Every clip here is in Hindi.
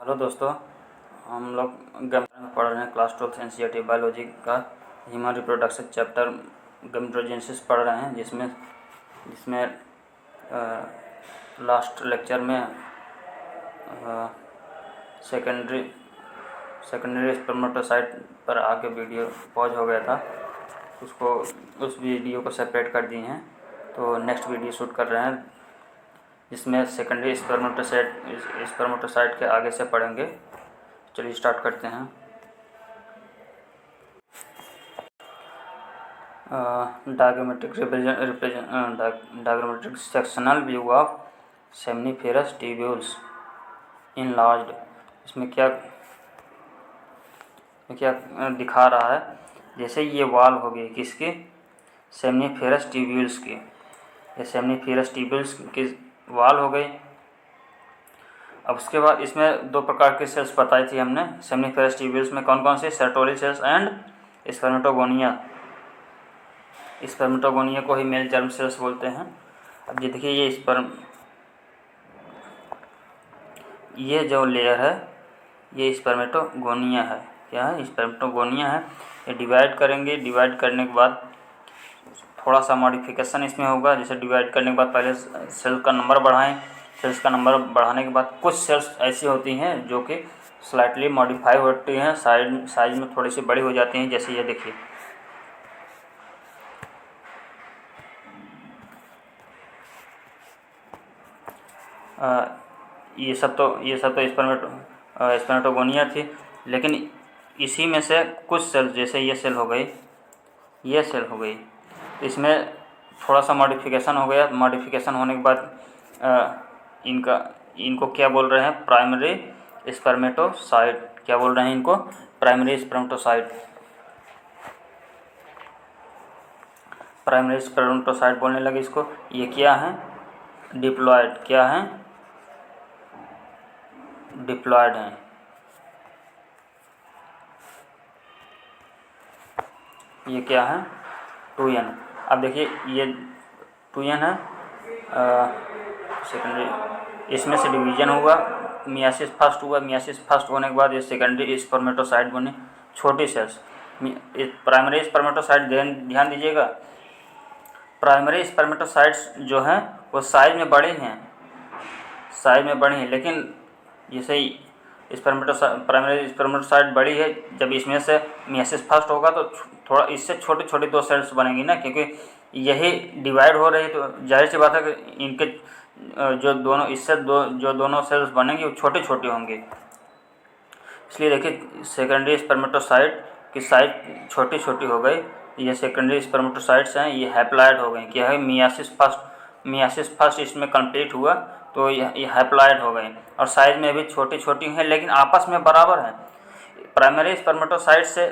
हेलो दोस्तों, हम लोग गैमेटोजेनेसिस में पढ़ रहे हैं क्लास 12 एनसीईआरटी बायोलॉजी का ह्यूमन रिप्रोडक्शन चैप्टर गैमेटोजेनेसिस पढ़ रहे हैं, जिसमें लास्ट लेक्चर में सेकेंडरी स्पर्मेटोसाइट पर आके वीडियो पॉज हो गया था। उस वीडियो को सेपरेट कर दिए हैं, तो नेक्स्ट वीडियो शूट कर रहे हैं जिसमें सेकेंडरी स्पर्मेटोसाइट के आगे से पढ़ेंगे। चलिए स्टार्ट करते हैं। Diagrammatic sectional view of seminiferous tubules enlarged. इसमें क्या दिखा रहा है, जैसे ये वाल हो गई किसकी, सेमनीफेरस ट्यूब्यूल्स की। ये सेमनीफेरस ट्यूब्यूल्स की वाल हो गई। अब उसके बाद इसमें दो प्रकार के सेल्स बताई थी हमने सेमनीफेरस ट्यूब्यूल्स में, कौन कौन से, Sertoli cells and spermatogonia. Spermatogonia को ही मेल जर्म सेल्स बोलते हैं। अब ये देखिए, ये जो लेयर है ये स्पर्मेटोगोनिया है। क्या है? स्पर्मेटोगोनिया है। ये डिवाइड करेंगे, डिवाइड करने के बाद थोड़ा सा मॉडिफिकेशन इसमें होगा। जैसे डिवाइड करने के बाद पहले सेल का नंबर बढ़ाएं, सेल्स का नंबर बढ़ाने के बाद कुछ सेल्स ऐसी होती हैं जो कि स्लाइटली मॉडिफाई होती हैं, साइज में थोड़ी सी बड़ी हो जाती हैं। जैसे ये देखिए, ये सब तो स्पर्मेटोगोनिया थी, लेकिन इसी में से कुछ सेल, जैसे ये सेल हो गई, ये सेल हो गई, इसमें थोड़ा सा मॉडिफिकेशन हो गया। मॉडिफिकेशन होने के बाद इनको क्या बोल रहे हैं, प्राइमरी स्पर्मेटोसाइट। क्या बोल रहे हैं इनको? Primary spermatocyte. प्राइमरी स्पर्मेटोसाइट बोलने लगे इसको। ये क्या है? डिप्लॉयड। क्या है? डिप्लॉयड हैं। ये क्या है? 2n। अब देखिए, ये 2n है। सेकेंडरी, इसमें से डिवीजन हुआ, मियासिस फर्स्ट हुआ। मियासिस फर्स्ट होने के बाद ये सेकेंडरी स्पर्मेटोसाइट बने, छोटी सेल्स। प्राइमरी स्पर्मेटोसाइट ध्यान दीजिएगा, प्राइमरी स्पर्मेटोसाइट्स जो हैं वो साइज में बड़े हैं, लेकिन जैसे प्राइमरी स्पर्मेटोसाइट बड़ी है, जब इसमें से मियासिस फर्स्ट होगा तो थोड़ा इससे छोटी छोटी दो सेल्स बनेंगी ना, क्योंकि यही डिवाइड हो रही है, तो जाहिर सी बात है कि इनके जो दोनों सेल्स बनेंगी वो छोटी छोटी होंगी। इसलिए देखिए, सेकेंडरी स्पर्मेटोसाइट की साइज छोटी छोटी हो गई। ये सेकेंडरी स्पर्मेटोसाइट्स हैं, ये हैप्लॉयड हो गई। क्या है? मियासिस फर्स्ट इसमें कंप्लीट हुआ तो ये हैप्लॉयड हो गई, और साइज में भी छोटी छोटी हैं, लेकिन आपस में बराबर हैं। प्राइमरी स्पर्मेटोसाइट से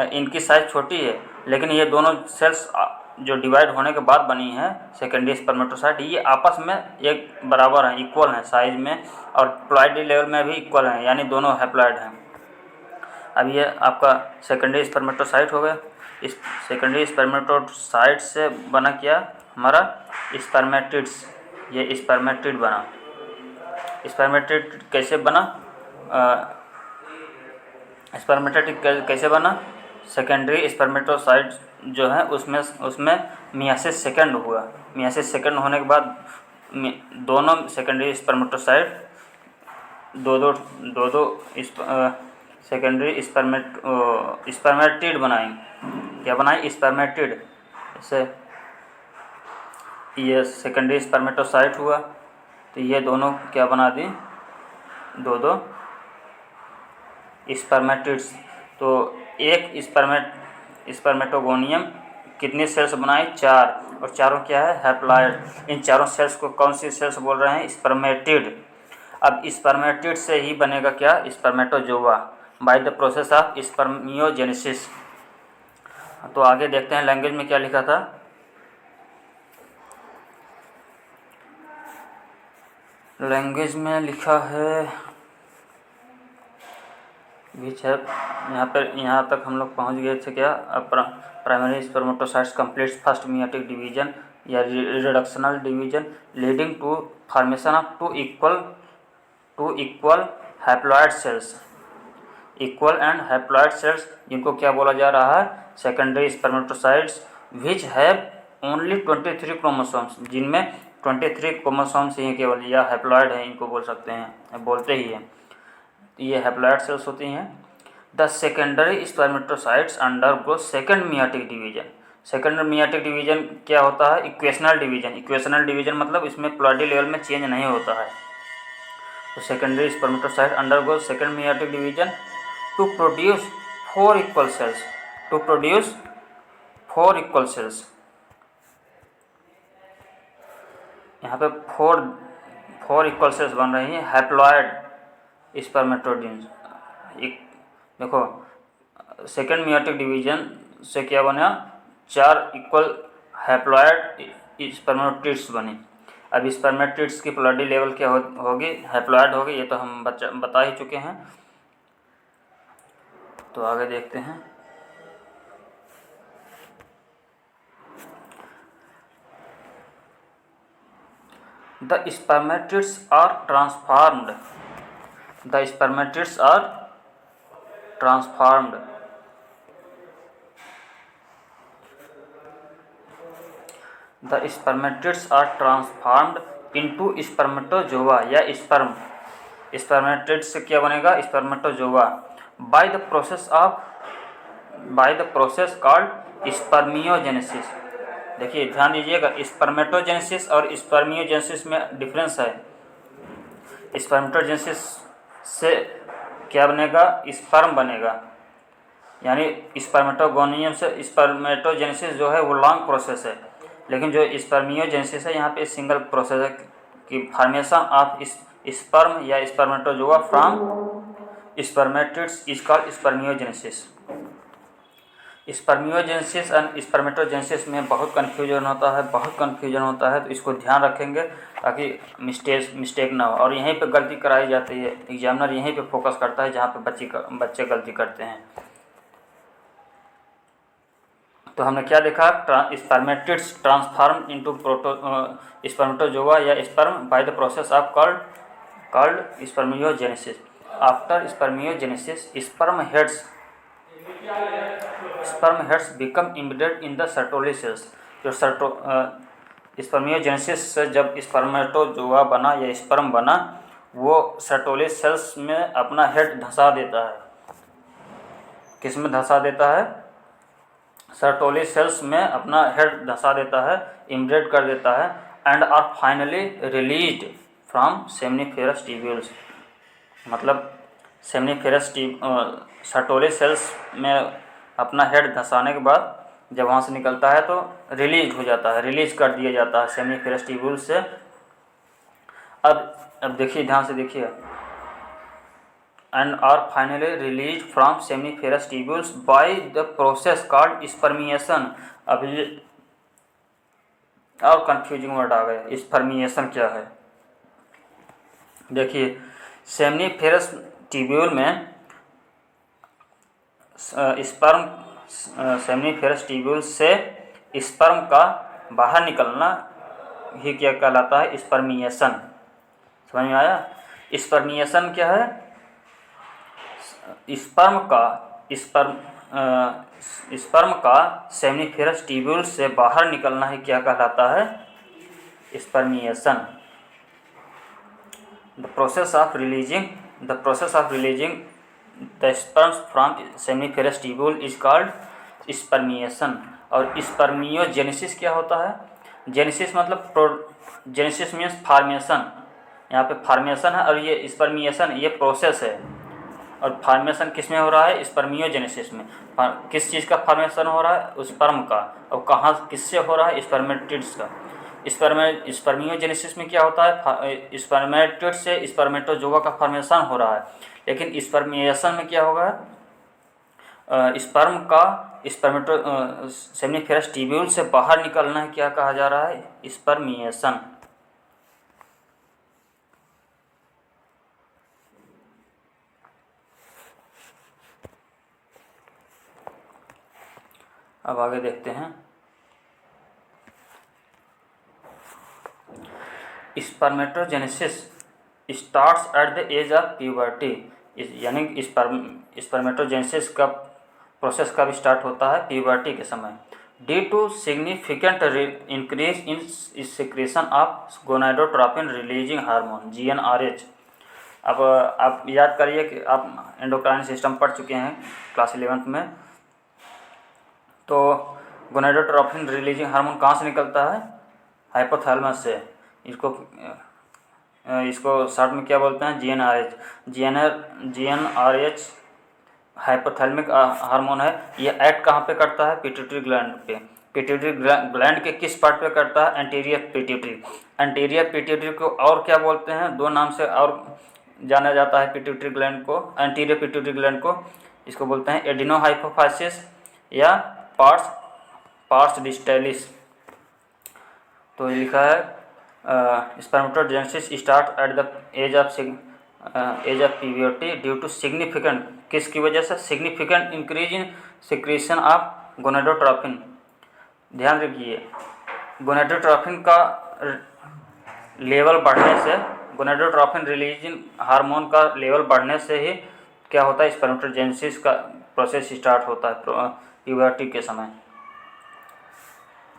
इनकी साइज छोटी है, लेकिन ये दोनों सेल्स जो डिवाइड होने के बाद बनी है सेकेंडरी स्पर्मेटोसाइट, ये आपस में एक बराबर हैं, इक्वल हैं साइज में, और प्लॉयड लेवल में भी इक्वल हैं, यानी दोनों हैप्लॉयड हैं। अब ये आपका सेकेंडरी स्पर्मेटोसाइट हो गया। इस सेकेंडरी स्पर्मेटोसाइट से बना क्या हमारा? स्पर्मेटिड्स। ये स्पर्मेटिड बना। स्पर्मेटिड कैसे बना? स्पर्मेटिड कैसे बना? सेकेंडरी स्पर्मेटोसाइट जो है उसमें मियासिस सेकेंड हुआ। मियासिस सेकेंड होने के बाद दोनों सेकेंडरी स्पर्मेटोसाइट दो सेकेंडरी स्पर्मेटिड बनाई। क्या बनाई? स्पर्मेटिड। जैसे ये सेकेंडरी स्पर्मेटोसाइट हुआ तो ये दोनों क्या बना दी? दो स्पर्मेटिड्स। तो एक स्पर्मेटोगोनियम कितनी सेल्स बनाई? 4, और चारों क्या है? हैप्लॉयड। इन चारों सेल्स को कौन सी सेल्स बोल रहे हैं? स्पर्मेटिड। अब स्पर्मेटिड से ही बनेगा क्या? Spermatozoa, bye the process of spermiogenesis. तो आगे देखते हैं लैंग्वेज में क्या लिखा था। लैंग्वेज में लिखा है विच है, यहाँ तक हम लोग पहुँच गए थे। क्या? Primary spermatocytes completes first meiotic division या reductional division leading to formation of two equal haploid cells, equal and haploid cells, जिनको क्या बोला जा रहा है, secondary spermatocytes which have only 23 chromosomes, जिनमें 23 क्रोमोसोम्स ही केवल, या हैप्लॉइड है, इनको बोल सकते हैं, बोलते ही हैं, ये हैप्लॉइड सेल्स होती हैं। The secondary spermatocytes undergo second meiotic division. Second meiotic division क्या होता है, इक्वेशनल डिवीजन। इक्वेशनल डिवीजन मतलब इसमें प्लॉइडी लेवल में चेंज नहीं होता है। तो secondary spermatocyte undergo second meiotic division to produce 4 equal cells, to produce 4 equal cells. यहाँ पे 4 इक्वल सेल्स बन रही हैं हैप्लॉइड स्पर्मेटोजेन्स। एक देखो, सेकेंड मियाटिक डिवीजन से क्या बना, 4 इक्वल हैप्लॉइड स्पर्मेटोजिट्स बने। अब स्पर्मेटोजिट्स की प्लॉइडी लेवल क्या होगी, हैप्लॉइड होगी, ये तो हम बता ही चुके हैं। तो आगे देखते हैं। The spermatids are transformed. The spermatids are transformed. The spermatids are transformed into spermatozoa या sperm. Spermatids से क्या बनेगा, spermatozoa by the process called spermiogenesis. देखिए ध्यान दीजिएगा, स्पर्मेटोजेनेसिस और स्पर्मियोजेनेसिस में डिफरेंस है। स्पर्मेटोजेनेसिस से क्या बनेगा, स्पर्म बनेगा, यानी स्पर्मेटोगोनियम से स्पर्मेटोजेनेसिस जो है वो लॉन्ग प्रोसेस है, लेकिन जो स्पर्मियोजेनेसिस है यहाँ पे सिंगल प्रोसेस है कि फॉर्मेशन ऑफ स्पर्म या spermatozoa from spermatids is called spermiogenesis. Spermiogenesis and spermatogenesis में बहुत कन्फ्यूजन होता है, तो इसको ध्यान रखेंगे ताकि मिस्टेक ना हो। और यहीं पे गलती कराई जाती है, एग्जामिनर यहीं पे फोकस करता है जहाँ पे बच्चे गलती करते हैं। तो हमने क्या देखा, स्पर्मेटिड्स ट्रांसफॉर्म इनटू स्पर्मेटोजोआ या sperm bye the process of called spermiogenesis. After spermiogenesis sperm heads become embedded in the Sertoli cells। जो स्पर्मियोजेनेसिस से जब स्पर्मेटोजोआ बना या स्पर्म बना, वो सर्टोली सेल्स में अपना हेड धंसा देता है। किस में धंसा देता है, सर्टोली सेल्स में अपना हेड धंसा देता है, इम्ब्रेड कर देता है, and are finally released from seminiferous tubules. मतलब सेमनीफेरस सर्टोली सेल्स में अपना हेड धंसाने के बाद जब वहाँ से निकलता है तो रिलीज हो जाता है, रिलीज कर दिया जाता है सेमनीफेरस ट्यूब्यूल से। अब देखिए, ध्यान से देखिए, and are finally release from seminiferous tubules by the process called spermiation. अभी और कंफ्यूजिंग वर्ड आ गए, स्पर्मिएशन क्या है। देखिए, सेमनीफेरस ट्यूब्यूल में सेमनीफेरस ट्यूब्यूल से स्पर्म का बाहर निकलना ही क्या कहलाता है, स्पर्मिएशन। समझ में आया। स्पर्मिएशन क्या है, स्पर्म का सेमनीफेरस ट्यूब्यूल से बाहर निकलना ही क्या कहलाता है, spermiation. The process of releasing the sperms from seminiferous tubule is called spermiation. और स्पर्मियोजेनेसिस क्या होता है, जेनेसिस मतलब जेनेसिस मीन्स फॉर्मेशन, यहाँ पे फॉर्मेशन है, और ये स्पर्मिएशन ये प्रोसेस है। और फॉर्मेशन किस में हो रहा है, स्पर्मियोजेनेसिस में। किस चीज़ का फॉर्मेशन हो रहा है, स्पर्म का। और कहाँ किससे हो रहा है, स्पर्मेटिड्स का। स्पर्मियोजेनेसिस में क्या होता है, स्पर्मेटिड से स्पर्मेटोजोआ का फॉर्मेशन हो रहा है। लेकिन स्पर्मिएशन में क्या होगा, स्पर्म का सेमनीफेरस ट्यूब्यूल से बाहर निकलना है क्या कहा जा रहा है, स्पर्मिएशन। अब आगे देखते हैं। Spermatogenesis starts at the age of puberty, यानी स्पर्मेटोजेनेसिस का प्रोसेस कब स्टार्ट होता है? प्यूबर्टी के समय। Due to significant increase in secretion of gonadotropin releasing hormone GnRH। अब आप याद करिए कि आप एंडोक्राइन सिस्टम पढ़ चुके हैं क्लास 11th में, तो गोनाडोट्रोपिन रिलीजिंग हार्मोन कहाँ से निकलता है? हाइपोथैलेमस से। इसको शॉर्ट में क्या बोलते हैं? GnRH हाइपोथैलेमिक हार्मोन है। ये एक्ट कहाँ पे करता है? पिट्यूटरी ग्लैंड पे। पिट्यूटरी ग्लैंड के किस पार्ट पे करता है? Anterior pituitary. एंटीरियर पिट्यूटरी को और क्या बोलते हैं? दो नाम से और जाना जाता है पिट्यूटरी ग्लैंड को, एंटीरियर पिट्यूटरी ग्लैंड को। इसको बोलते हैं एडिनोहाइपोफाइसिस या पार्स डिस्टैलिस। तो ये लिखा है spermatogenesis start at the age of puberty due to significant, किसकी वजह से? Significant increase in secretion of gonadotropin. ध्यान रखिए, गोनाडोट्रोपिन का लेवल बढ़ने से, गोनाडोट्रोपिन रिलीजिंग हार्मोन का लेवल बढ़ने से ही क्या होता है? स्पर्मेटोजेनेसिस का प्रोसेस स्टार्ट होता है प्यूबर्टी के समय।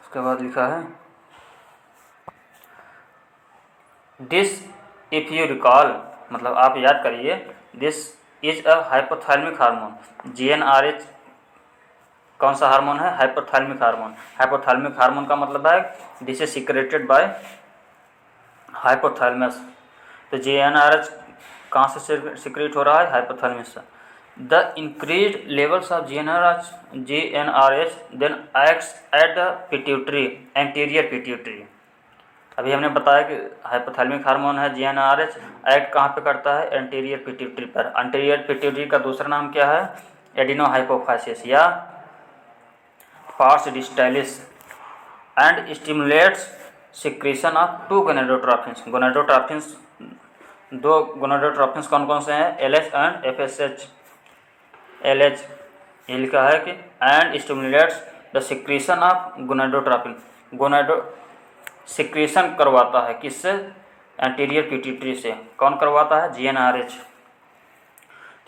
उसके बाद लिखा है दिस इफ यू रिकॉल, मतलब आप याद करिए, this is a hypothalamic hormone. GnRH कौन सा हार्मोन है? Hypothalamic hormone. हाइपोथैलेमिक हार्मोन का मतलब है this is secreted by hypothalamus. तो GnRH कहाँ से सिक्रेट हो रहा है? हाइपोथैलेमस से। The increased levels of GnRH then acts at the pituitary, anterior pituitary. अभी हमने बताया कि हाइपोथैलेमिक हार्मोन है GnRH, एक्ट कहाँ पे करता है? एंटीरियर पिट्यूटरी पर। एंटीरियर पिट्यूटरी का दूसरा नाम क्या है? एडिनोहाइपोफाइसिस या pars distalis, and stimulates secretion of two gonadotropins. Gonadotropins, दो गोनाडोट्रोपिन्स कौन कौन से हैं? LH and FSH। LH ये लिखा है कि and stimulates the secretion of gonadotropin. गोनाडो सिक्रेशन करवाता है किससे? एंटीरियर पिट्यूटरी से। कौन करवाता है? GnRH।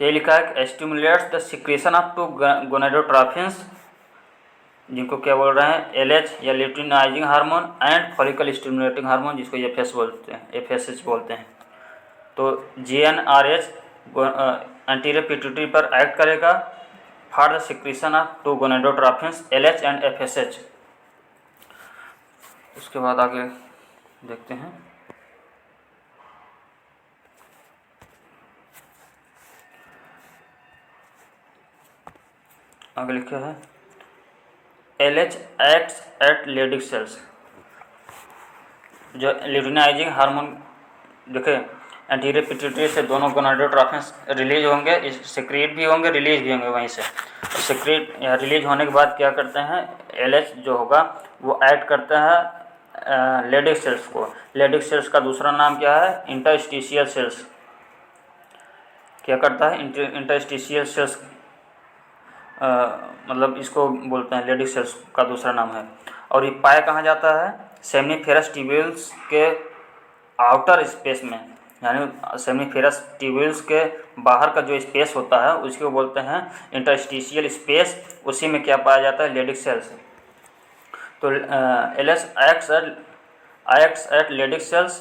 तो ये लिखा है कि stimulates the secretion of two gonadotropins, जिनको क्या बोल रहे हैं? LH या luteinizing hormone, and follicle stimulating hormone, जिसको FSH बोलते हैं। तो GnRH एंटीरियर पिट्यूटरी पर एक्ट करेगा for the secretion of two gonadotropins LH and FSH। उसके बाद आगे देखते हैं। आगे लिखा है LH acts at Leydig cells. जो ल्यूटिनाइजिंग हार्मोन देखे, एंटीरियर पिट्यूटरी से दोनों गोनाडोट्रोपिन्स रिलीज होंगे, सिक्रेट भी होंगे, रिलीज भी होंगे वहीं से। सिक्रेट या रिलीज होने के बाद क्या करते हैं? LH जो होगा वो एक्ट करता है लेडिक सेल्स को। लेडिक सेल्स का दूसरा नाम क्या है? Interstitial cells. क्या करता है? इंटरस्टिशियल सेल्स, मतलब इसको बोलते हैं लेडिक सेल्स का दूसरा नाम है। और ये पाया कहाँ जाता है? सेमिनिफेरस ट्यूब्यूल्स के आउटर स्पेस में, यानी सेमिनिफेरस ट्यूब्यूल्स के बाहर का जो स्पेस होता है उसको बोलते हैं इंटरस्टिशियल स्पेस। उसी में क्या पाया जाता है? Leydig cells. तो LH acts at Leydig cells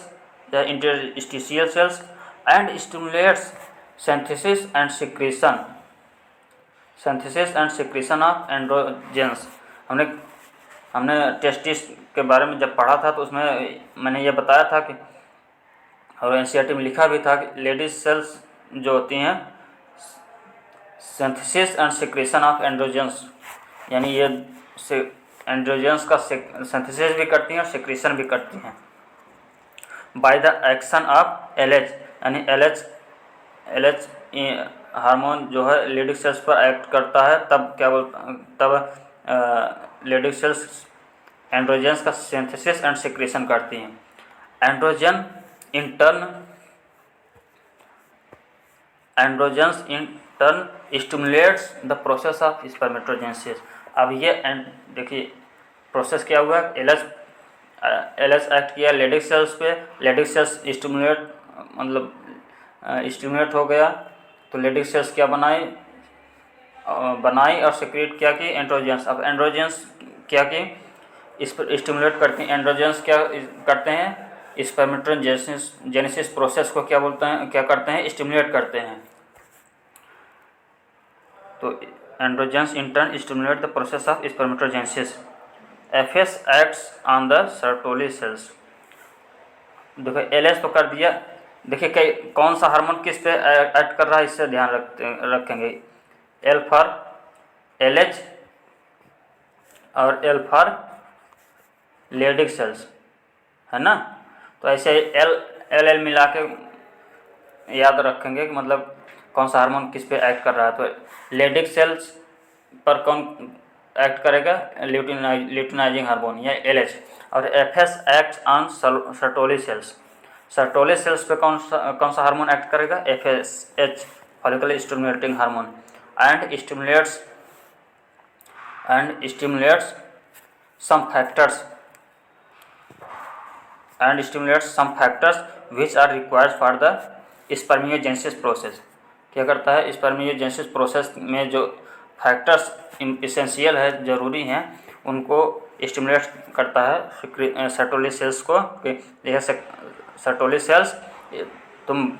या interstitial cells and stimulates synthesis and secretion of androgens। हमने टेस्टिस के बारे में जब पढ़ा था तो उसमें मैंने ये बताया था कि, और NCERT में लिखा भी था कि लेडीज सेल्स जो होती हैं synthesis and secretion of androgens, यानी ये एंड्रोजेंस का सिंथेसिस भी करती हैं और सिक्रेशन भी करती हैं by the action of LH। यानी LH हार्मोन जो है लेडिक सेल्स पर एक्ट करता है, तब लेडिक सेल्स एंड्रोजेंस का सिंथेसिस एंड सिक्रेशन करती हैं। Androgens in turn stimulates the process of spermatogenesis. अब ये देखिए प्रोसेस क्या हुआ? LH एक्ट किया लेडिक सेल्स पे, लेडिक सेल्स स्टिमुलेट मतलब स्टिमुलेट हो गया तो लेडिक सेल्स क्या बनाई और सिक्रेट क्या की एंड्रोजेंस। अब एंड्रोजेंस क्या की इस पर स्टिमुलेट करते हैं। एंड्रोजेंस क्या करते हैं, स्पर्मेटोजेनेसिस प्रोसेस को क्या बोलते हैं, क्या करते हैं, स्टिमुलेट करते हैं। तो androgens in turn stimulate the process of spermatogenesis. FS acts on the Sertoli cells. देखो LH तो कर दिया, देखिए कई कौन सा हार्मोन किस पे एक्ट कर रहा है इससे ध्यान रखेंगे। L फॉर LH और L फॉर लेडिक सेल्स, है ना। तो ऐसे L मिला के याद रखेंगे कि मतलब कौन सा हार्मोन किस पे एक्ट कर रहा है। तो लेडिक सेल्स पर कौन एक्ट करेगा, ल्यूटिनाइजिंग हार्मोन या LH। और FS act on Sertoli cells. Sertoli cells पे कौन सा हार्मोन एक्ट करेगा, FSH follicular stimulating hormone and stimulates some factors which are required for the spermiogenesis process। क्या करता है, स्पर्मियोजेनेसिस प्रोसेस में जो फैक्टर्स इसेंशियल है, ज़रूरी हैं, उनको स्टिमुलेट करता है सर्टोली सेल्स को। जैसे सर्टोली सेल्स तुम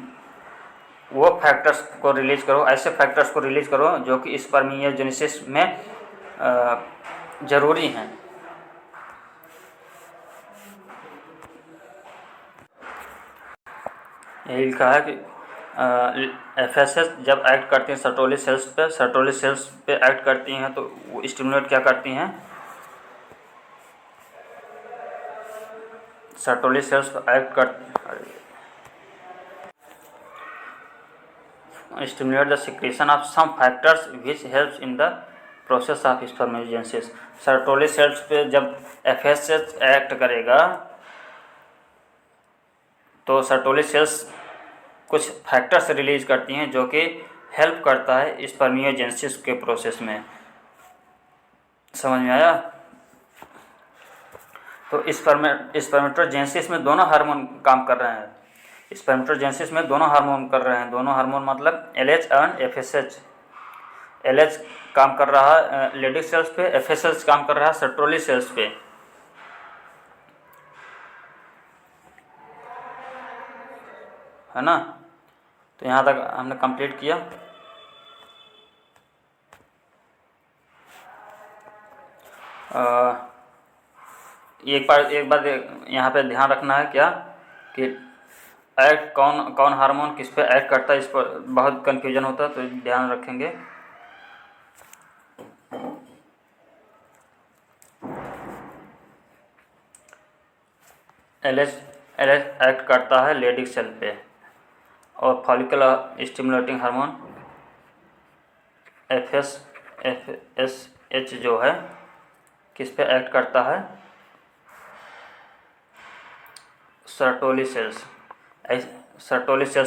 वो फैक्टर्स को रिलीज करो, ऐसे फैक्टर्स को रिलीज करो जो कि स्पर्मियोजेनेसिस में ज़रूरी हैं। यही लिखा है कि FSH जब एक्ट करती हैं सर्टोली सेल्स पे एक्ट करती हैं तो वो स्टिमुलेट क्या करती हैं, सर्टोली सेल्स पे एक्ट कर stimulate the secretion of some factors which helps in the process of spermiogenesis. Sertoli cells पे जब FSH एक्ट करेगा तो सर्टोली सेल्स कुछ फैक्टर्स रिलीज करती हैं जो कि हेल्प करता है स्पर्मियोजेनेसिस के प्रोसेस में। समझ में आया। तो स्पर्मेटोजेनेसिस में दोनों हार्मोन काम कर रहे हैं। स्पर्मेटोजेनेसिस में दोनों हार्मोन कर रहे हैं, दोनों हार्मोन मतलब LH एंड FSH। LH काम कर रहा है लेडिक सेल्स पे, FSH काम कर रहा है सर्टोली सेल्स पे, है ना। तो यहाँ तक हमने कंप्लीट किया। एक बात यहाँ पे ध्यान रखना है क्या कि एक्ट कौन हार्मोन किस पे एक्ट करता है, इस पर बहुत कन्फ्यूजन होता है, तो ध्यान रखेंगे। LH एक्ट करता है लेडिक सेल पे, और फॉलिकुलर स्टिमुलेटिंग हार्मोन FSH जो है किस पे एक्ट करता है, सर्टोली सेल्स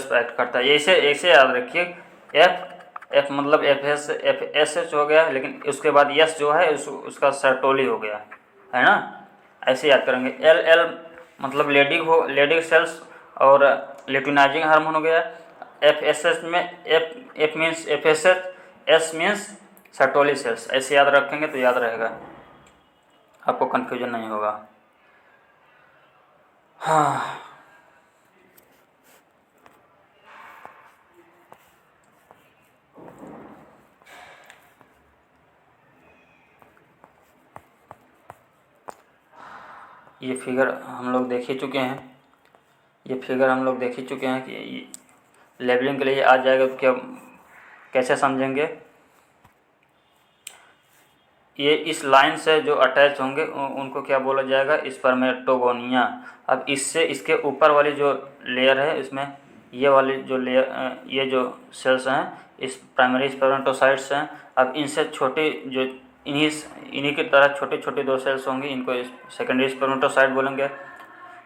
पे एक्ट करता है। ऐसे याद रखिए, F मतलब FSH हो गया, लेकिन उसके बाद S जो है उसका सर्टोली हो गया, है ना। ऐसे याद करेंगे। L मतलब लेडिक सेल्स और ल्यूटिनाइजिंग हार्मोन हो गया। FSH में F means FSH, S means Sertoli cells. ऐसे याद रखेंगे तो याद रहेगा, आपको कन्फ्यूजन नहीं होगा। हाँ, ये फिगर हम लोग देख ही चुके हैं कि लेबलिंग के लिए आ जाएगा तो क्या कैसे समझेंगे। ये इस लाइन से जो अटैच होंगे उनको क्या बोला जाएगा, स्पर्मेटोगोनिया। अब इससे इसके ऊपर वाली जो लेयर है, इसमें ये वाली जो लेयर, ये जो सेल्स हैं इस प्राइमरी स्पर्मेटोसाइट्स हैं। अब इनसे छोटे जो इन्हीं की तरह छोटे छोटे दो सेल्स होंगे, इनको सेकेंडरी स्पर्मेटोसाइट बोलेंगे।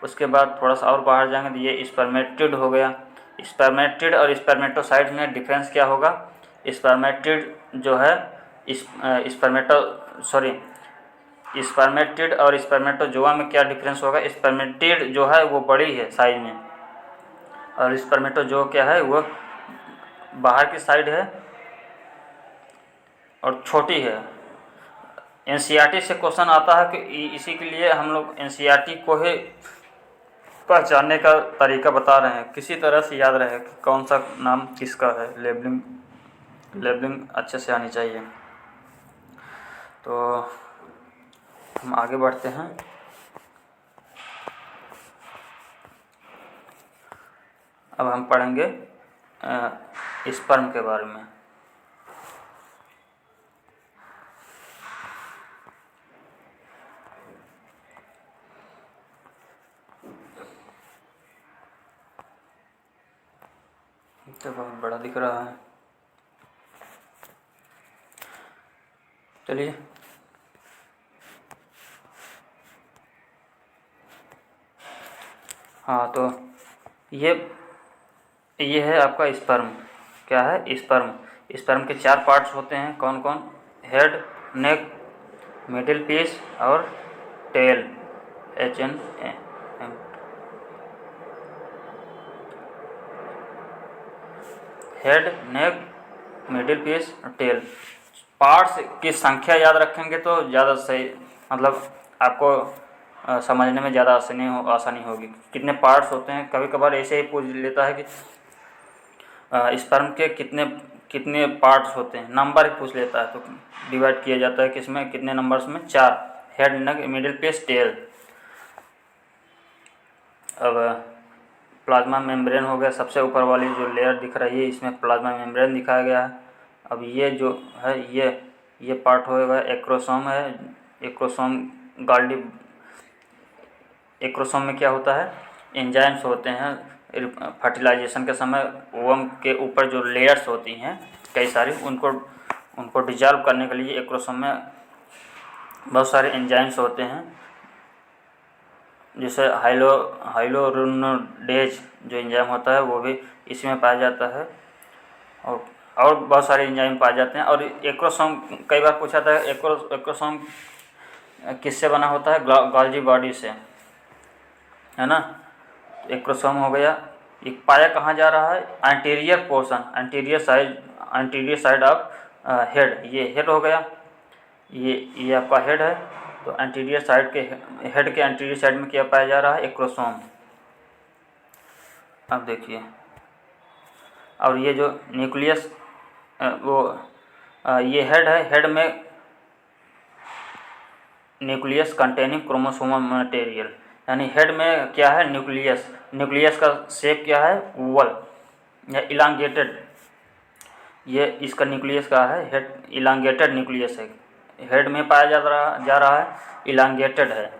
उसके बाद थोड़ा सा और बाहर जाएंगे तो ये स्पर्मेटिड हो गया। स्पर्मेटिड और स्पर्मेटोसाइट में डिफरेंस क्या होगा, स्पर्मेटिड जो है स्पर्मेटिड और स्पर्मेटोजोआ में क्या डिफरेंस होगा। स्पर्मेटिड जो है वो बड़ी है साइज में, और स्पर्मेटोजो क्या है, वो बाहर की साइड है और छोटी है। एनसीईआरटी से क्वेश्चन आता है कि इसी के लिए हम लोग एनसीईआरटी को ही पहचानने का तरीका बता रहे हैं, किसी तरह से याद रहे कि कौन सा नाम किसका है। लेबलिंग अच्छे से आनी चाहिए। तो हम आगे बढ़ते हैं। अब हम पढ़ेंगे स्पर्म के बारे में। तो बहुत बड़ा दिख रहा है, चलिए। हाँ, तो ये है आपका स्पर्म। क्या है? स्पर्म। स्पर्म के 4 पार्ट्स होते हैं। कौन कौन? हेड, नेक, मिडिल पीस और टेल। HNM। हेड, नेक, मिडिल पीस और टेल। पार्ट्स की संख्या याद रखेंगे तो ज़्यादा सही, मतलब आपको समझने में ज़्यादा आसानी होगी। कितने पार्ट्स होते हैं, कभी कभार ऐसे ही पूछ लेता है कि स्पर्म के कितने पार्ट्स होते हैं, नंबर ही पूछ लेता है। तो डिवाइड किया जाता है किसमें, कितने नंबर्स में? 4। हेड, नेक, मिडिल पीस, टेल। अब प्लाज्मा मेम्ब्रेन हो गया, सबसे ऊपर वाली जो लेयर दिख रही है इसमें प्लाज्मा मेम्ब्रेन दिखाया गया है। अब ये जो है ये पार्ट होएगा एक्रोसोम है। एक्रोसोम गाल्डी। एक्रोसोम में क्या होता है? एंजाइम्स होते हैं। फर्टिलाइजेशन के समय ओवम के ऊपर जो लेयर्स होती हैं कई सारी, उनको डिजॉल्व करने के लिए एक्रोसोम में बहुत सारे एंजाइम्स होते हैं। जैसे हाइलोरुनोडेज जो एंजाइम होता है वो भी इसमें पाया जाता है, और बहुत सारे एंजाइम पाए जाते हैं। और एक्रोसोम कई बार पूछा था, एक्रोसोम किससे बना होता है? गोल्गी बॉडी से, है ना। एक्रोसोम हो गया। एक पाया कहाँ जा रहा है? Anterior portion, anterior side of head. ये हेड हो गया, ये आपका हेड है। तो एंटीरियर साइड के हेड के एंटीरियर साइड में क्या पाया जा रहा है? एक्रोसोम। अब देखिए, और ये जो न्यूक्लियस ये हेड है। हेड में न्यूक्लियस कंटेनिंग क्रोमोसोमल मटेरियल, यानी हेड में क्या है? न्यूक्लियस का शेप क्या है? ओवल या इलांगेटेड। ये इसका न्यूक्लियस का है, हेड इलांगेटेड न्यूक्लियस है। हेड में पाया जा रहा है, इलांगेटेड है।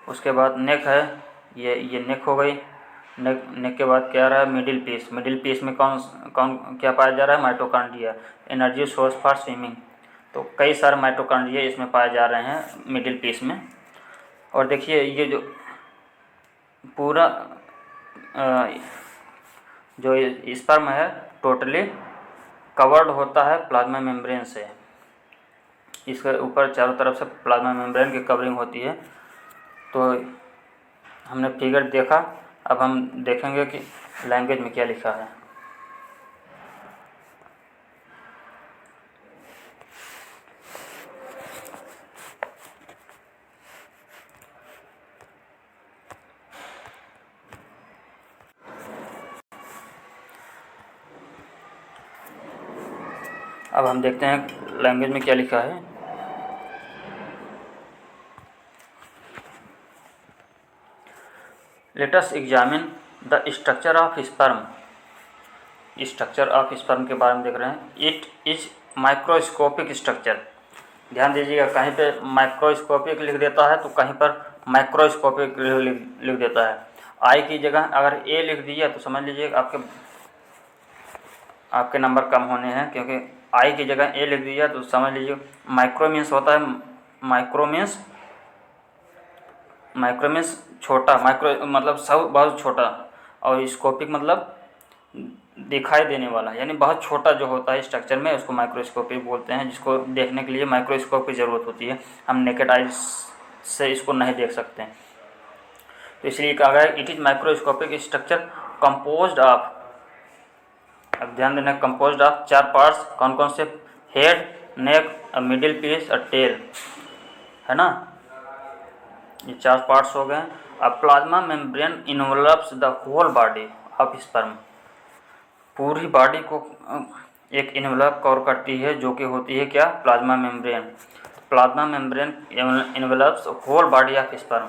उसके बाद नेक है, ये नेक हो गई। नेक के बाद क्या रहा है? मिडिल पीस में कौन क्या पाया जा रहा है? Mitochondria, energy source for swimming. तो कई सारे माइटोकॉन्ड्रिया इसमें पाए जा रहे हैं मिडिल पीस में। और देखिए, ये जो पूरा जो स्पर्म है टोटली कवर्ड होता है प्लाज्मा मेम्ब्रेन से। इसके ऊपर चारों तरफ से प्लाज्मा मेम्ब्रेन की कवरिंग होती है। तो हमने फिगर देखा, अब हम देखेंगे कि लैंग्वेज में क्या लिखा है। अब हम देखते हैं लैंग्वेज में क्या लिखा है। Let us examine the structure of sperm. Structure of sperm के बारे में देख रहे हैं। It is microscopic structure. ध्यान दीजिएगा, कहीं पे माइक्रोस्कोपिक लिख देता है तो कहीं पर माइक्रोस्कोपिक लिख देता है। आई की जगह अगर ए लिख दिया तो समझ लीजिए आपके नंबर कम होने हैं, क्योंकि आई की जगह ए लिख दिया तो समझ लीजिए माइक्रो मीन्स होता है, माइक्रो मीन्स छोटा, माइक्रो मतलब सब बहुत छोटा, और स्कोपिक मतलब दिखाई देने वाला, यानी बहुत छोटा जो होता है स्ट्रक्चर में उसको माइक्रोस्कोपिक बोलते हैं, जिसको देखने के लिए माइक्रोस्कोप की ज़रूरत होती है। हम नेकेड आइज से इसको नहीं देख सकते हैं। तो इसलिए कहा गया it is microscopic structure composed of, अब ध्यान देना, कंपोज्ड ऑफ 4 पार्ट्स, कौन कौन से? Head, neck, a middle piece और टेल, है ना, ये 4 पार्ट्स हो गए। अब plasma membrane involves the whole body of sperm, पूरी बॉडी को एक इन्वॉल्व कवर करती है, जो कि होती है क्या? Plasma membrane. Plasma membrane involves whole body of sperm.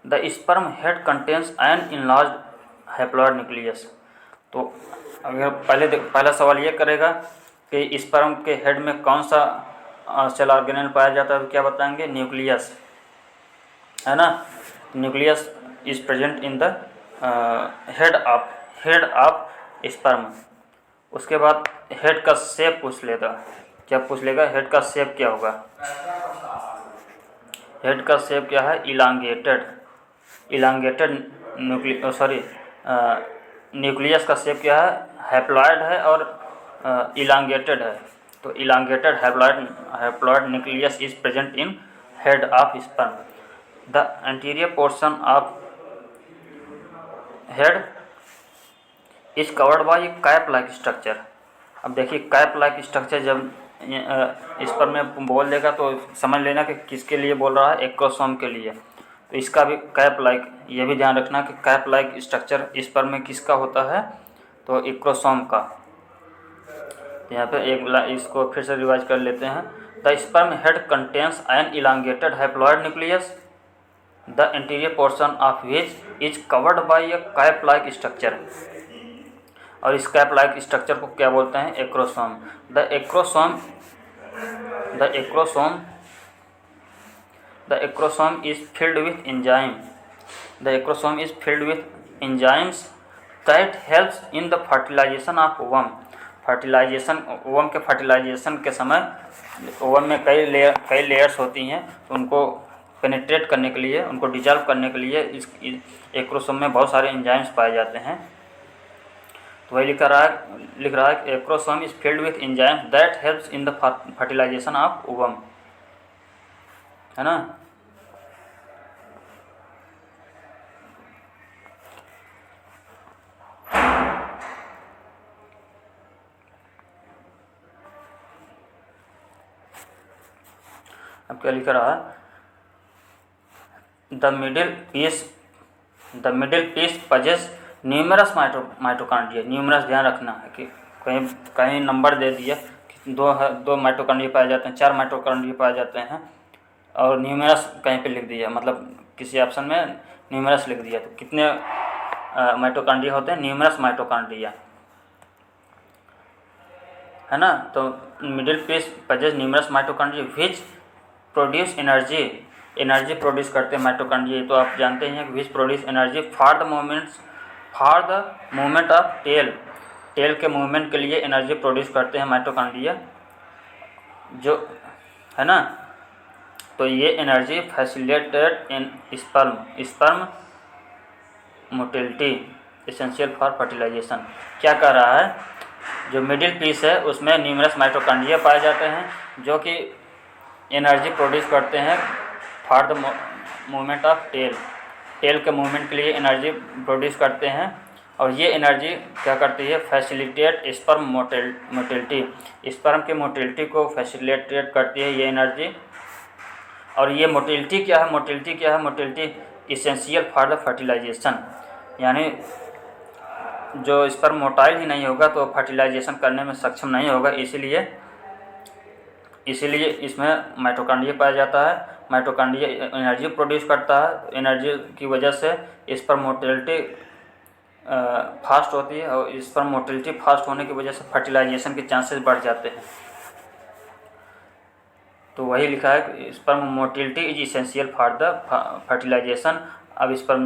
The sperm head contains an enlarged haploid nucleus. तो अगर पहला सवाल ये करेगा कि स्पर्म के हेड में कौन सा सेल ऑर्गेनेल पाया जाता है, तो क्या बताएंगे? न्यूक्लियस, है ना। Nucleus is present in the head of sperm. उसके बाद हेड का शेप पूछ लेगा, क्या पूछ लेगा? हेड का शेप क्या होगा? हेड का शेप क्या है? इलांगेटेड न्यूक्लियस का शेप क्या है? हैप्लॉइड है और इलांगेटेड है। तो elongated haploid nucleus is present in head of sperm. The anterior portion of head is covered bye cap like structure. अब देखिए, कैप लाइक स्ट्रक्चर जब स्पर्म में बोल देगा तो समझ लेना कि किसके लिए बोल रहा है? एक्रोसोम के लिए। तो इसका भी कैप लाइक, ये भी ध्यान रखना कि कैप लाइक स्ट्रक्चर स्पर्म में किसका होता है? तो एक्रोसोम का। यहाँ पे इसको फिर से रिवाइज कर लेते हैं। The sperm head contains an elongated haploid nucleus, the interior portion of which is covered by a cap like structure. और इस कैप लाइक स्ट्रक्चर को क्या बोलते हैं? Acrosome. The acrosome is filled with enzyme. The acrosome is filled with enzymes that helps in the fertilization of ovum. Ovum के फर्टिलाइजेशन के समय ओवम में कई लेयर्स होती हैं, तो उनको पेनिट्रेट करने के लिए, उनको डिजॉल्व करने के लिए इस एक्रोसोम में बहुत सारे एंजाइम्स पाए जाते हैं। तो वही लिख रहा है acrosome is filled with enzymes that helps in the fertilization of ovum, है ना। अब क्या लिख रहा है? The middle piece possess numerous mitochondria. Numerous ध्यान रखना है कि कहीं नंबर दे दिया कि 2 माइटोकॉन्ड्रिया पाए जाते हैं, 4 माइटोकॉन्ड्रिया पाए जाते हैं, और न्यूमरस कहीं पे लिख दिया, मतलब किसी ऑप्शन में न्यूमरस लिख दिया, तो कितने माइटोकॉन्ड्रिया होते हैं? न्यूमरस माइटोकॉन्ड्रिया, है ना। तो middle piece possess numerous mitochondria which produce energy produce करते हैं माइटोकॉन्ड्रिया। तो आप जानते हैं कि which produce energy for the movement of tail के मूवमेंट के लिए एनर्जी प्रोड्यूस करते हैं माइटोकॉन्ड्रिया, जो है ना। तो ये energy facilitated in sperm motility essential for fertilization. क्या कह रहा है? जो मिडिल पीस है उसमें न्यूमरस माइटोकॉन्ड्रिया पाए जाते हैं जो कि एनर्जी प्रोड्यूस करते हैं for the movement of tail के मूवमेंट के लिए एनर्जी प्रोड्यूस करते हैं, और ये एनर्जी क्या करती है? फैसिलिटेट स्पर्म मोटिलिटी, स्पर्म की मोटिलिटी को फैसिलिटेट करती है ये एनर्जी। और ये मोटिलिटी क्या है? Motility essential for the fertilization, यानी जो स्पर्म मोटाइल ही नहीं होगा तो फर्टिलाइजेशन करने में सक्षम नहीं होगा, इसीलिए इसमें माइटोकॉन्ड्रिया पाया जाता है। माइटोकॉन्ड्रिया एनर्जी प्रोड्यूस करता है, एनर्जी की वजह से स्पर्म मोटिलिटी फास्ट होती है, और स्पर्म मोटिलिटी फास्ट होने की वजह से फर्टिलाइजेशन के चांसेस बढ़ जाते हैं। तो वही लिखा है कि sperm motility is essential for the fertilization. अब स्पर्म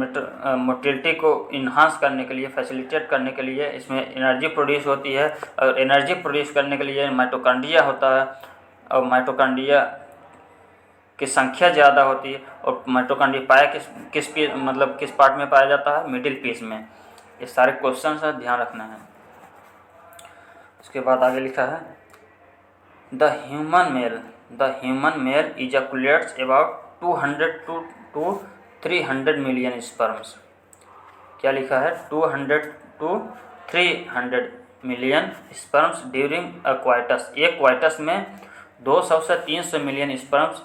मोटिलिटी को इन्हांस करने के लिए, फैसिलिटेट करने के लिए इसमें एनर्जी प्रोड्यूस होती है, और एनर्जी प्रोड्यूस करने के लिए माइटोकॉन्ड्रिया होता है, और माइटोकॉन्ड्रिया की संख्या ज़्यादा होती है। और माइटोकॉन्ड्रिया पाया किस पार्ट में पाया जाता है? मिडिल पीस में। ये सारे क्वेश्चन है, ध्यान रखना है। उसके बाद आगे लिखा है the human male ejaculates about 200 to 300 million sperms. क्या लिखा है? 200 to 300 million sperms during a coitus. एक क्वाइटस में 200 से 300 मिलियन स्पर्म्स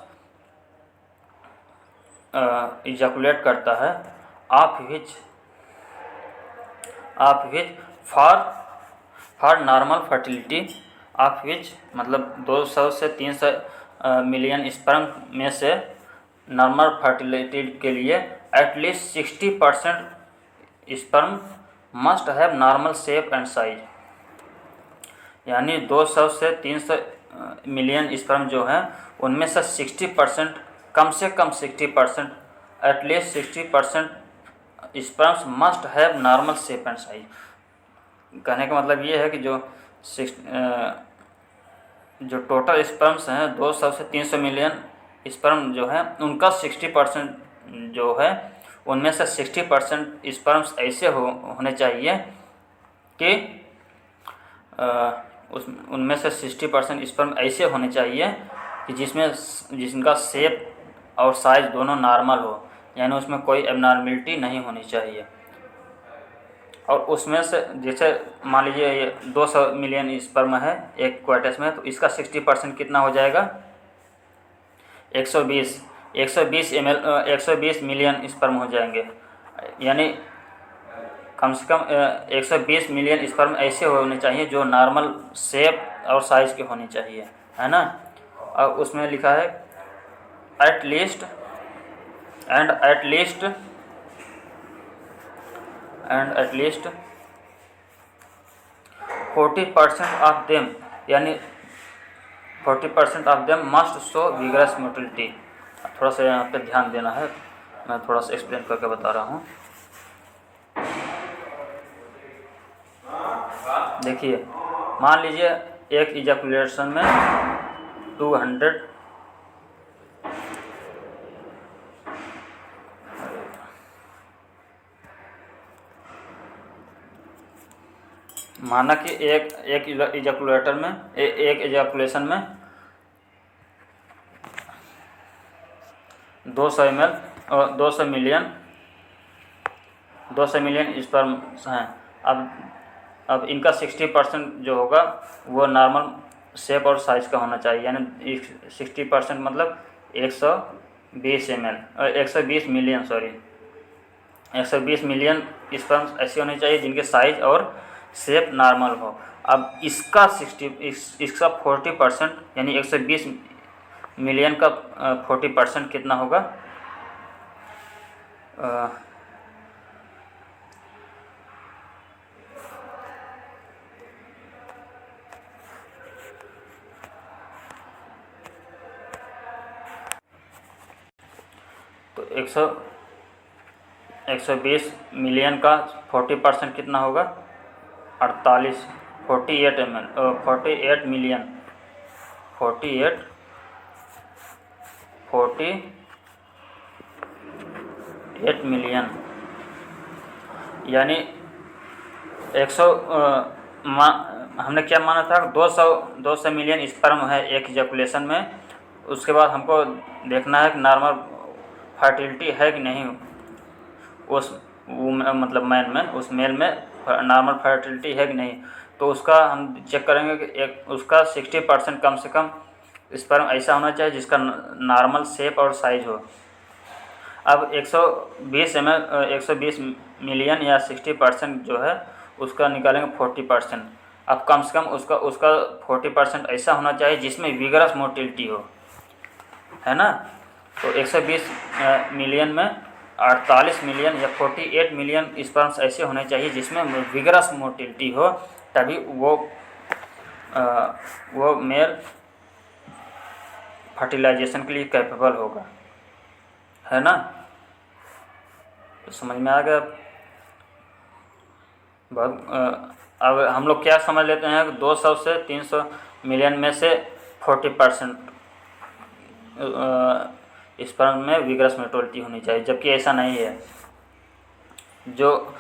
इजैकुलेट करता है। Of which for normal fertility, of which मतलब 200 से 300 मिलियन स्पर्म में से नॉर्मल फर्टिलिटी के लिए at least 60% sperm must have normal shape and size. यानी 200 से 300 मिलियन स्पर्म जो हैं उनमें से 60%, कम से कम 60%, at least 60% sperms must have normal shape and size. कहने का मतलब ये है कि जो टोटल स्पर्म्स हैं 200 से 300 मिलियन स्पर्म जो हैं उनका 60% जो है उनमें से 60% स्पर्म्स ऐसे होने चाहिए कि उनमें से 60% स्पर्म ऐसे होने चाहिए कि जिनका शेप और साइज दोनों नॉर्मल हो, यानी उसमें कोई एबनॉर्मलिटी नहीं होनी चाहिए। और उसमें से जैसे मान लीजिए ये 200 मिलियन स्पर्म है एक क्वाइटस में, तो इसका 60% कितना हो जाएगा? 120 मिलियन स्पर्म हो जाएंगे। यानी कम से कम 120 मिलियन स्पर्म ऐसे होने चाहिए जो नॉर्मल शेप और साइज़ के होने चाहिए, है ना। और उसमें लिखा है एट लीस्ट 40% ऑफ देम, यानी 40% of them must show vigorous motility. थोड़ा सा यहाँ पे ध्यान देना है, मैं थोड़ा सा एक्सप्लेन करके बता रहा हूँ। देखिए, मान लीजिए एक इजैकुलेशन में 200 माना कि एक इजैकुलेटर में एक इजैकुलेशन में 200 ml और 200 मिलियन स्पर्म हैं। अब इनका 60% जो होगा वो नॉर्मल शेप और साइज़ का होना चाहिए, यानी 60% मतलब 120 मिलियन स्पर्म्स ऐसे होने चाहिए जिनके साइज और शेप नॉर्मल हो। अब इसका 40% यानी 120 मिलियन का 40% कितना होगा? तो 120 मिलियन का 40% कितना होगा? 48 मिलियन 48 मिलियन, यानी 100 हमने क्या माना था? 200 मिलियन स्पर्म है एक इजैकुलेशन में। उसके बाद हमको देखना है कि नॉर्मल फर्टिलिटी है कि नहीं मतलब उस मेल में नॉर्मल फर्टिलिटी है कि नहीं। तो उसका हम चेक करेंगे कि उसका 60% कम से कम स्पर्म ऐसा होना चाहिए जिसका नॉर्मल शेप और साइज हो। अब 120 मिलियन या 60% जो है उसका निकालेंगे 40%। अब कम से कम उसका 40% ऐसा होना चाहिए जिसमें विगरस मोटिलिटी हो, है ना। तो 120 मिलियन में 48 मिलियन या 48 मिलियन स्पर्म्स ऐसे होने चाहिए जिसमें विगरस मोटिलिटी हो, तभी वो मेल फर्टिलाइजेशन के लिए कैपेबल होगा, है ना। तो समझ में आ गया। अब हम लोग क्या समझ लेते हैं कि 200 से 300 मिलियन में से 40% स्पर्म में विगरस मोटिलिटी होनी चाहिए, जबकि ऐसा नहीं है। जो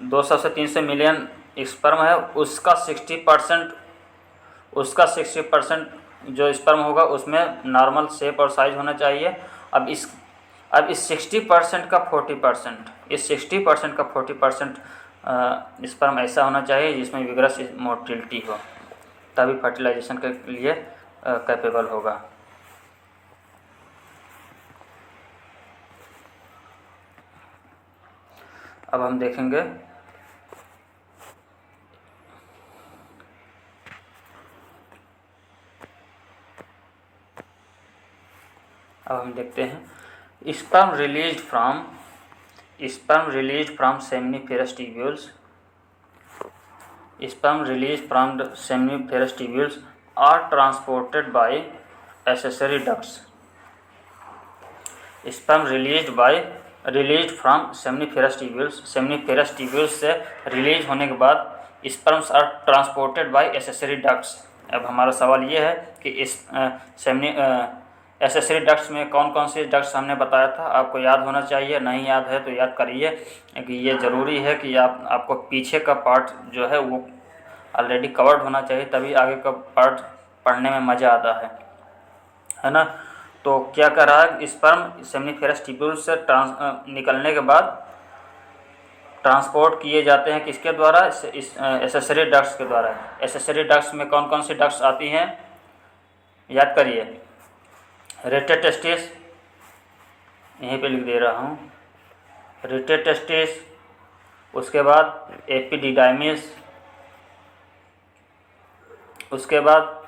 200 से 300 मिलियन स्पर्म है उसका 60% जो स्पर्म होगा उसमें नॉर्मल शेप और साइज होना चाहिए। अब इस 60% का 40%, इस 60% का 40% स्पर्म ऐसा होना चाहिए जिसमें विगरस मोटिलिटी हो, तभी फर्टिलाइजेशन के लिए कैपेबल होगा। अब हम देखेंगे देखते हैं sperm released from seminiferous tubules. Sperm released from the seminiferous tubules are transported by accessory ducts. Sperm released from seminiferous tubules से रिलीज होने के बाद sperms are transported by accessory ducts. अब हमारा सवाल ये है कि इस एसेसरी डक्ट्स में कौन कौन से डक्ट्स हमने बताया था, आपको याद होना चाहिए, नहीं याद है तो याद करिए कि ये ज़रूरी है कि आपको पीछे का पार्ट जो है वो ऑलरेडी कवर्ड होना चाहिए, तभी आगे का पार्ट पढ़ने में मज़ा आता है ना। तो क्या कर रहा है, स्पर्म सेमिनिफेरस ट्यूब्यूल से निकलने के बाद ट्रांसपोर्ट किए जाते हैं किसके द्वारा, इस एसेसरी डक्ट्स के द्वारा। एसेसरी डक्ट्स में कौन कौन सी डक्ट्स आती हैं, याद करिए। रेटेड टेस्टिस, यहीं पे लिख दे रहा हूँ, रेटेड टेस्टिस, उसके बाद एपिडिडाइमिस, उसके बाद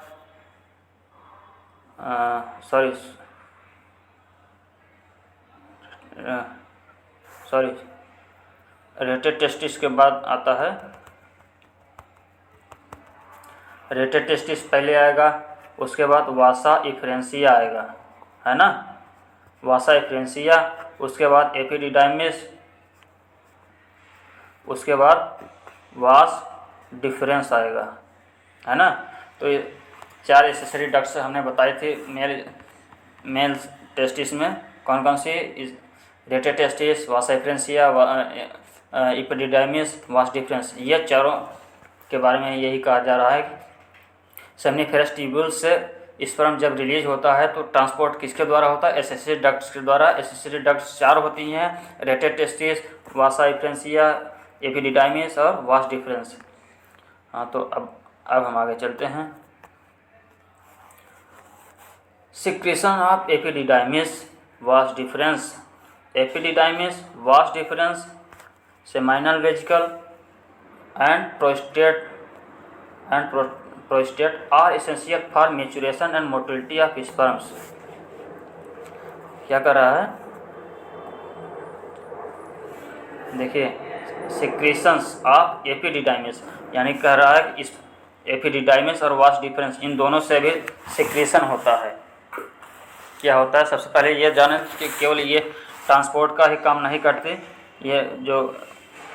रेटेड टेस्टिस के बाद आता है, रेटेड टेस्टिस पहले आएगा, उसके बाद वासा इफ्रेंसिया आएगा, है ना, वासा इफ्रेंसिया, उसके बाद एपिडिडाइमिस, उसके बाद वास डिफरेंस आएगा, है ना। तो ये 4 एसेसरी डक्ट्स हमने बताए थे मेल टेस्टिस में, कौन कौन सी, रेटेड टेस्टिस, वासा इफ्रेंसिया, एपिडिडाइमिस, वास डिफरेंस। ये चारों के बारे में यही कहा जा रहा है कि सेमिनिफेरस ट्यूब्यूल से स्पर्म जब रिलीज होता है तो ट्रांसपोर्ट किसके द्वारा होता है, एसेसरी डक्ट्स के द्वारा। एसेसरी डक्ट्स 4 होती हैं, रेटेड टेस्टिस, वासा इफ्रेंसिया, एपिडिडाइमिस और वास डिफरेंस। हाँ, तो अब हम आगे चलते हैं। Secretion of epididymis, vas deferens. Epididymis, vas deferens, seminal vesicle and prostate are essential for maturation and motility of sperms. क्या कर रहा है, देखिए, सिक्रेशंस ऑफ एपिडिडाइमिस, यानी कह रहा है कि इस एपिडिडाइमिस और वास डिफरेंस, इन दोनों से भी सिक्रेशन होता है। क्या होता है, सबसे पहले ये जानें कि केवल ये ट्रांसपोर्ट का ही काम नहीं करते, ये जो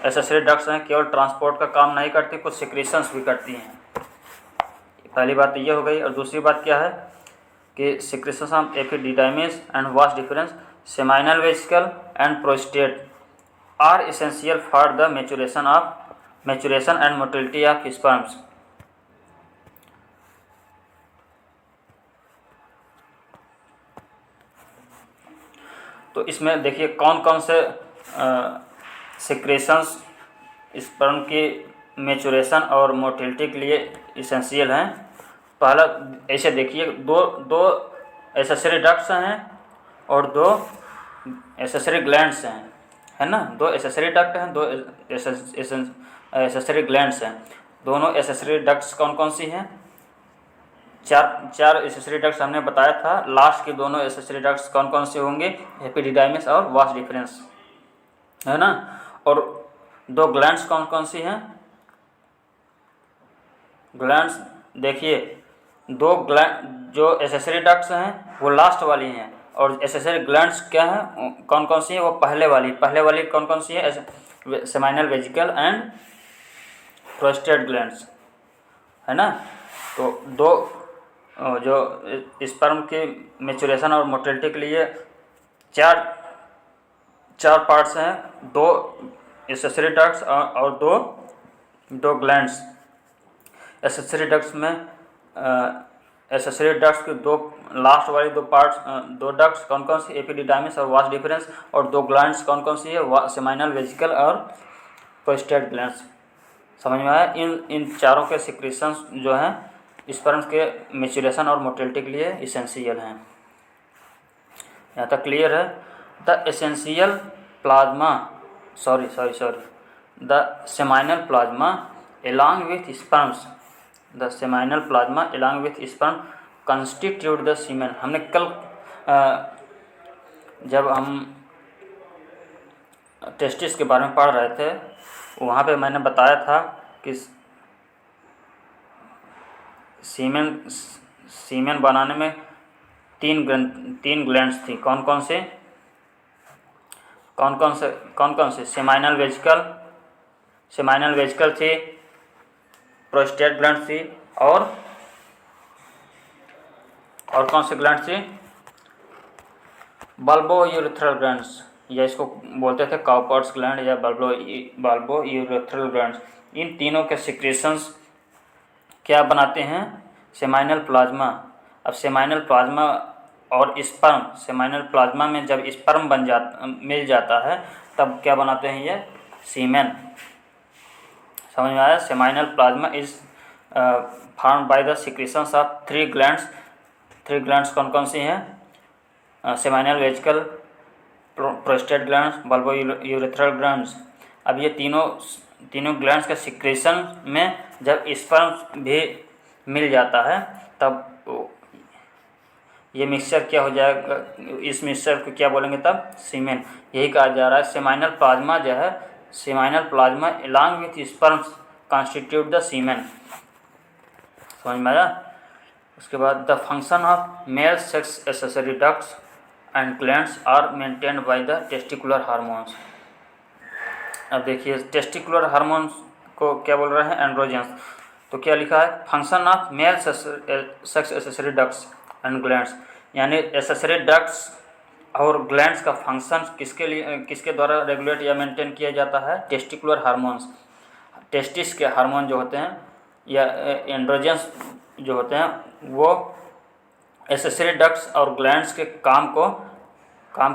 एसेसरी डक्ट्स हैं केवल ट्रांसपोर्ट का काम नहीं करती, कुछ सिक्रेशंस भी करती हैं। पहली बात तो ये हो गई। और दूसरी बात क्या है कि secretions of epididymis and vas deferens, seminal vesicle and prostate are essential for the maturation and motility of sperms. तो इसमें देखिए कौन कौन से सिक्रेशंस स्पर्म की मैच्योरेशन और मोटिलिटी के लिए इसेंशियल हैं। पहला ऐसे देखिए, दो एसेसरी डक्ट्स हैं और 2 एसेसरी ग्लैंड्स हैं, है ना। 2 एसेसरी डक्ट हैं, 2 एसेसरी ग्लैंड्स हैं। दोनों एसेसरी डक्ट्स कौन कौन सी हैं, चार एसेसरी डक्ट्स हमने बताया था। लास्ट के दोनों एसेसरी डक्ट्स कौन कौन से होंगे, एपिडिडाइमिस और वास डिफरेंस, है ना। और 2 ग्लैंड्स कौन कौन सी हैं, ग्लैंड्स देखिए, 2 ग्लैंड जो एसेसरी डक्ट्स हैं वो लास्ट वाली हैं, और एसेसरी ग्लैंड्स क्या हैं, कौन कौन सी हैं, वो पहले वाली कौन कौन सी है, seminal vesicle and prostate glands, है ना। तो 2 जो स्पर्म के मैच्योरेशन और मोटिलिटी के लिए चार पार्ट्स हैं, 2 एसेसरी डक्ट्स और 2 ग्लैंड्स। एसेसरी डक्ट्स में एसेसरी डक्ट्स के दो लास्ट वाली दो पार्ट्स, दो डक्ट्स कौन कौन सी, एपिडिडाइमिस और वास डिफरेंस, और दो ग्लैंड्स कौन कौन सी है, सेमाइनल वेसिकल और प्रोस्टेट ग्लैंड्स। समझ में आया। इन चारों के सिक्रीशंस जो हैं स्पर्म्स के मेचुरेशन और मोटिलिटी के लिए इसेंशियल हैं। यहाँ तक क्लियर है। The essential plasma the seminal plasma along with sperms, the seminal plasma along with sperm constitute the semen। हमने कल जब हम टेस्टिस के बारे में पढ़ रहे थे वहाँ पे मैंने बताया था कि सीमेन बनाने में तीन ग्लैंड्स थी। कौन कौन से सेमाइनल वेजिकल थी, प्रोस्टेट ग्लैंड थी, और कौन से ग्लैंड थी, बल्बो यूरेथ्रल ग्लैंड्स, या इसको बोलते थे काउपर्स ग्लैंड या बल्बो यूरेथ्रल ग्लैंड्स। इन तीनों के सिक्रेशंस क्या बनाते हैं, सेमाइनल प्लाज्मा। अब सेमाइनल प्लाज्मा और स्पर्म, सेमाइनल प्लाज्मा में जब स्पर्म मिल जाता है तब क्या बनाते हैं ये, सीमेन। समझ में आया। Seminal plasma is formed by the secretions of three glands कौन कौन सी हैं, seminal vesicle, prostate glands, bulbo urethral glands. अब ये तीनों ग्लैंड्स के सिक्रेशन में जब स्पर्म भी मिल जाता है तब ये मिक्सचर क्या हो जाएगा, इस मिक्सचर को क्या बोलेंगे तब, सीमेन। यही कहा जा रहा है सेमाइनल प्लाज्मा जो है, seminal plasma along with sperms constitute the semen. समझ में आया। उसके बाद the function of male sex accessory ducts and glands are maintained by the testicular hormones. अब देखिए टेस्टिकुलर हार्मोन्स को क्या बोल रहे हैं, एंड्रोजेंस। तो क्या लिखा है, function of male sex accessory ducts and glands, यानी एसेसरी डक्ट्स और ग्लैंड्स का फंक्शन किसके द्वारा रेगुलेट या मेंटेन किया जाता है, टेस्टिकुलर हार्मोन्स। टेस्टिस के हार्मोन जो होते हैं या एंड्रोजेंस जो होते हैं वो एसेसरी डक्ट्स और ग्लैंड्स के काम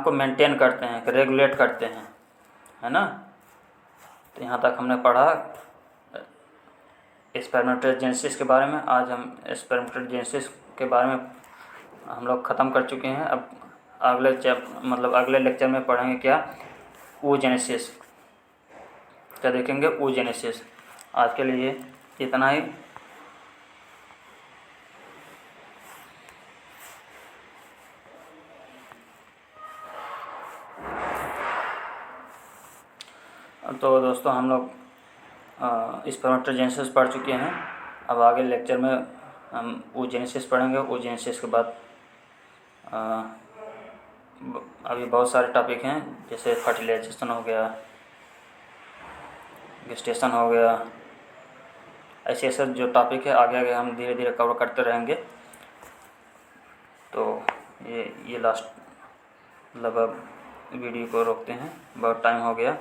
को मेंटेन करते हैं, रेगुलेट करते हैं, है ना। तो यहाँ तक हमने पढ़ा स्पर्मेटोजेनेसिस के बारे में। आज हम स्पर्मेटोजेनेसिस के बारे में हम लोग ख़त्म कर चुके हैं। अब अगले लेक्चर में पढ़ेंगे क्या, oogenesis, क्या देखेंगे, oogenesis। आज के लिए इतना ही। तो दोस्तों हम लोग स्पर्मेटोजेनेसिस पढ़ चुके हैं। अब आगे लेक्चर में हम oogenesis पढ़ेंगे। oogenesis के बाद अभी बहुत सारे टॉपिक हैं, जैसे फर्टिलाइजेशन हो गया, गेस्टेशन हो गया, ऐसे जो टॉपिक है आगे हम धीरे धीरे कवर करते रहेंगे। तो ये लास्ट वीडियो को रोकते हैं, बहुत टाइम हो गया।